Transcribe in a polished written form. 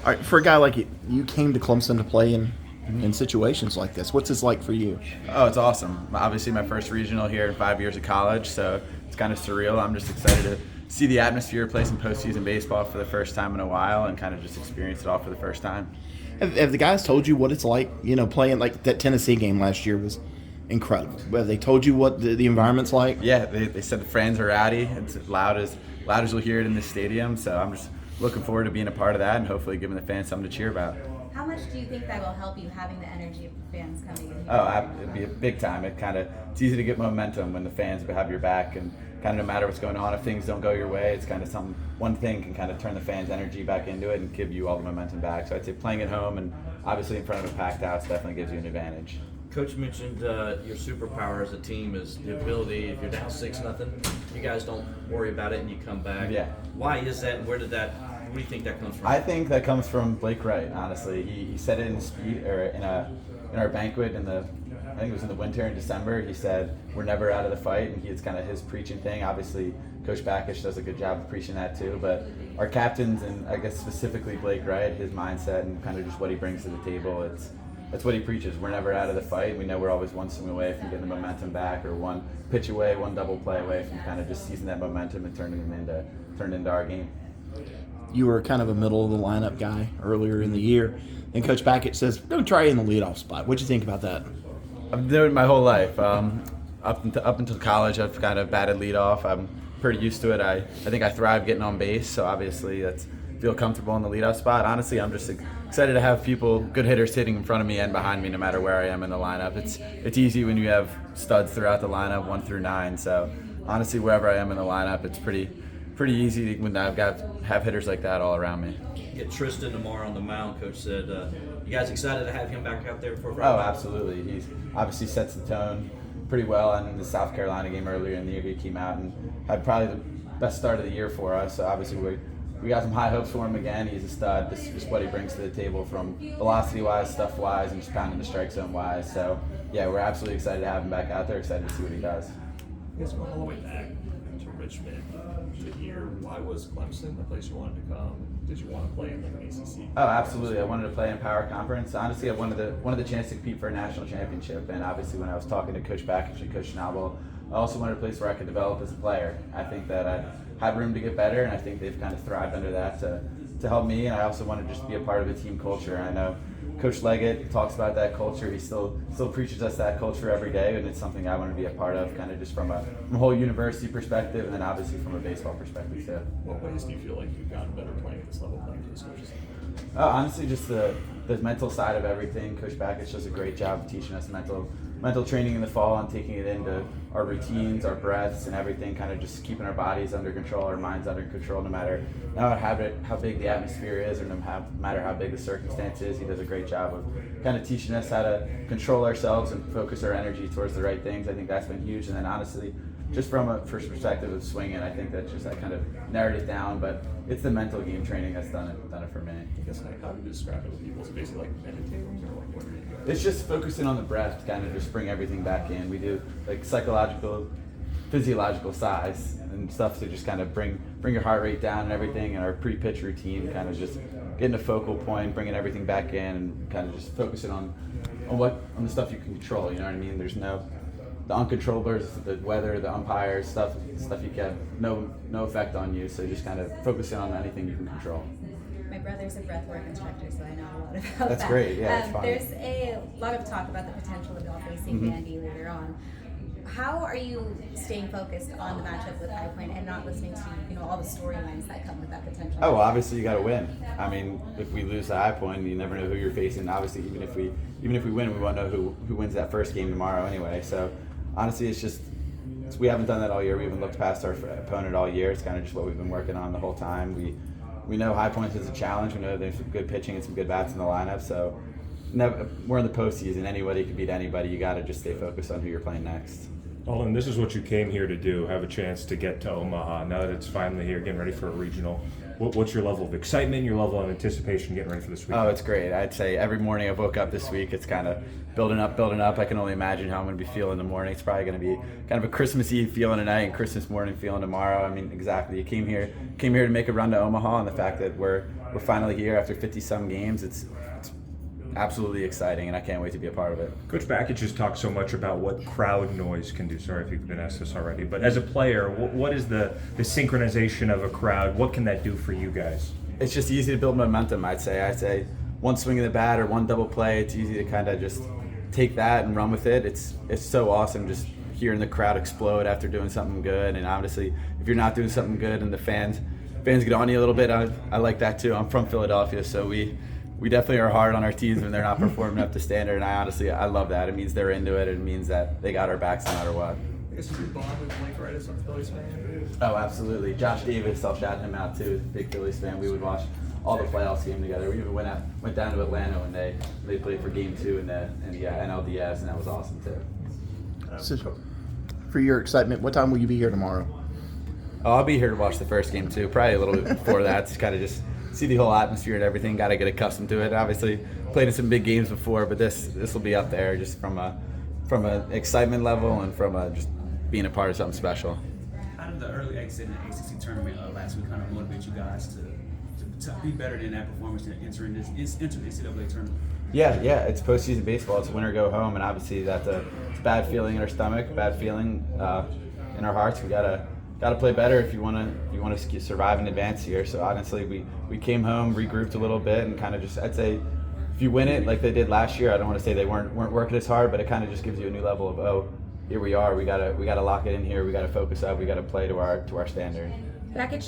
All right, for a guy like you came to Clemson to play in situations like this. What's this like for you? Oh, it's awesome. Obviously, my first regional here in 5 years of college, so it's kind of surreal. I'm just excited to see the atmosphere, play some postseason baseball for the first time in a while, and kind of just experience it all for the first time. Have the guys told you what it's like? You know, playing like that Tennessee game last year was incredible. Have they told you what the environment's like? Yeah, they said the fans are rowdy. It's loud as you'll hear it in this stadium. So I'm just looking forward to being a part of that and hopefully giving the fans something to cheer about. How much do you think that will help you having the energy of the fans coming in? It'd be a big time. It's easy to get momentum when the fans have your back, and kind of no matter what's going on, if things don't go your way, it's kind of one thing can kind of turn the fans' energy back into it and give you all the momentum back. So I'd say playing at home and obviously in front of a packed house definitely gives you an advantage. Coach mentioned your superpower as a team is the ability, if you're down 6-0, you guys don't worry about it and you come back. Yeah. Why is that, and where do you think that comes from? I think that comes from Blake Wright, honestly. He said it in our banquet I think it was in the winter in December. He said, "We're never out of the fight," and it's kind of his preaching thing. Obviously, Coach Backish does a good job of preaching that too, but our captains, and I guess specifically Blake Wright, his mindset and kind of just what he brings to the table, that's what he preaches. We're never out of the fight. We know we're always one swing away from getting the momentum back, or one pitch away, one double play away from kind of just seizing that momentum and turning it into our game. You were kind of a middle of the lineup guy earlier in the year, and Coach Backett says, "Go try in the leadoff spot." What'd you think about that? I've been doing it my whole life. Up until college, I've kind of batted leadoff. I'm pretty used to it. I think I thrive getting on base, so obviously feel comfortable in the leadoff spot. Honestly, I'm just excited to have good hitters hitting in front of me and behind me, no matter where I am in the lineup. It's easy when you have studs throughout the lineup, 1 through 9. So honestly, wherever I am in the lineup, it's pretty easy when I've have hitters like that all around me. Get Tristan tomorrow on the mound. Coach said, you guys excited to have him back out there for Friday? Oh, absolutely. He obviously sets the tone pretty well. And in the South Carolina game earlier in the year, he came out and had probably the best start of the year for us. So obviously we got some high hopes for him again. He's a stud. This is just what he brings to the table from velocity-wise, stuff-wise, and just pounding the strike zone-wise. So, yeah, we're absolutely excited to have him back out there, excited to see what he does. You guys going all the way back to Richmond here. Why was Clemson the place you wanted to come? Did you want to play in like an ACC? Oh, absolutely. I wanted to play in Power Conference. Honestly, I wanted the chance to compete for a national championship. And obviously, when I was talking to Coach Backish and Coach Schnabel, I also wanted a place where I could develop as a player. I think that I had room to get better, and I think they've kind of thrived under that to help me. And I also wanted to just be a part of the team culture. I know Coach Leggett talks about that culture. He still preaches us that culture every day, and it's something I want to be a part of, kind of just from a whole university perspective, and then obviously from a baseball perspective too. What ways do you feel like you've gotten better playing at this level, playing for those coaches? Honestly, just the mental side of everything. Coach Backish does a great job of teaching us mental training in the fall and taking it into our routines, our breaths, and everything. Kind of just keeping our bodies under control, our minds under control, no matter how big the atmosphere is, or no matter how big the circumstance is. He does a great job of kind of teaching us how to control ourselves and focus our energy towards the right things. I think that's been huge. And then honestly, just from a first perspective of swinging, I think that kind of narrowed it down. But it's the mental game training that's done it for me. I guess how do you describe it to people? Is it basically like meditating, or like what are you doing? It's just focusing on the breath to kind of just bring everything back in. We do like psychological, physiological size and stuff to just kind of bring your heart rate down and everything. And our pre-pitch routine, kind of just getting a focal point, bringing everything back in, and kind of just focusing on the stuff you can control. You know what I mean? There's the uncontrollables, the weather, the umpires, stuff you can no effect on you. So just kind of focusing on anything you can control. My brother's a breathwork instructor, so I know a lot about that. That's great. Yeah, it's fun. There's a lot of talk about the potential of y'all facing Vandy later on. How are you staying focused on the matchup with High Point and not listening to all the storylines that come with that potential? Oh, well, obviously you got to win. I mean, if we lose to High Point, you never know who you're facing. Obviously, even if we win, we won't know who wins that first game tomorrow anyway. So honestly, we haven't done that all year. We haven't looked past our opponent all year. It's kind of just what we've been working on the whole time. We know High Point is a challenge. We know there's some good pitching and some good bats in the lineup. So we're in the postseason. Anybody can beat anybody. You got to just stay focused on who you're playing next. Alden, this is what you came here to do, have a chance to get to Omaha. Now that it's finally here, getting ready for a regional, what's your level of excitement, your level of anticipation getting ready for this week? Oh, it's great. I'd say every morning I woke up this week, it's kind of building up. I can only imagine how I'm going to be feeling in the morning. It's probably going to be kind of a Christmas Eve feeling tonight and Christmas morning feeling tomorrow. I mean, exactly. You came here to make a run to Omaha, and the fact that we're we're finally here after 50-some games. It's absolutely exciting, and I can't wait to be a part of it. Coach Backett just talked so much about what crowd noise can do. Sorry if you've been asked this already, but as a player, what is the synchronization of a crowd? What can that do for you guys? It's just easy to build momentum, I'd say one swing of the bat or one double play, it's easy to kind of just take that and run with it. It's so awesome just hearing the crowd explode after doing something good. And obviously, if you're not doing something good and the fans get on you a little bit, I like that too. I'm from Philadelphia, so we definitely are hard on our teams when they're not performing up to standard. And I love that. It means they're into it. It means that they got our backs no matter what. I guess you bond with Blake right as a Phillies fan. Oh, absolutely. Josh Davis, I'll shout him out too. Big Phillies fan. We would watch all the playoffs game together. We even went down to Atlanta when they played for Game 2 in the NLDS, and that was awesome too. So, for your excitement, what time will you be here tomorrow? Oh, I'll be here to watch the first game too. Probably a little bit before that, to kind of just see the whole atmosphere and everything. Got to get accustomed to it. Obviously, played in some big games before, but this will be up there just from an excitement level and from just being a part of something special. How did the early exit in the ACC tournament last week kind of motivate you guys to be better than that performance to enter the NCAA tournament? Yeah, it's postseason baseball. It's win or go home, and obviously that's a bad feeling in our stomach, bad feeling in our hearts. We gotta play better if you want to survive and advance here. So honestly, we came home, regrouped a little bit, and kind of just, I'd say, if you win it like they did last year, I don't want to say they weren't working as hard, but it kind of just gives you a new level of, oh, here we are. We gotta lock it in here. We gotta focus up. We gotta play to our standard. Back at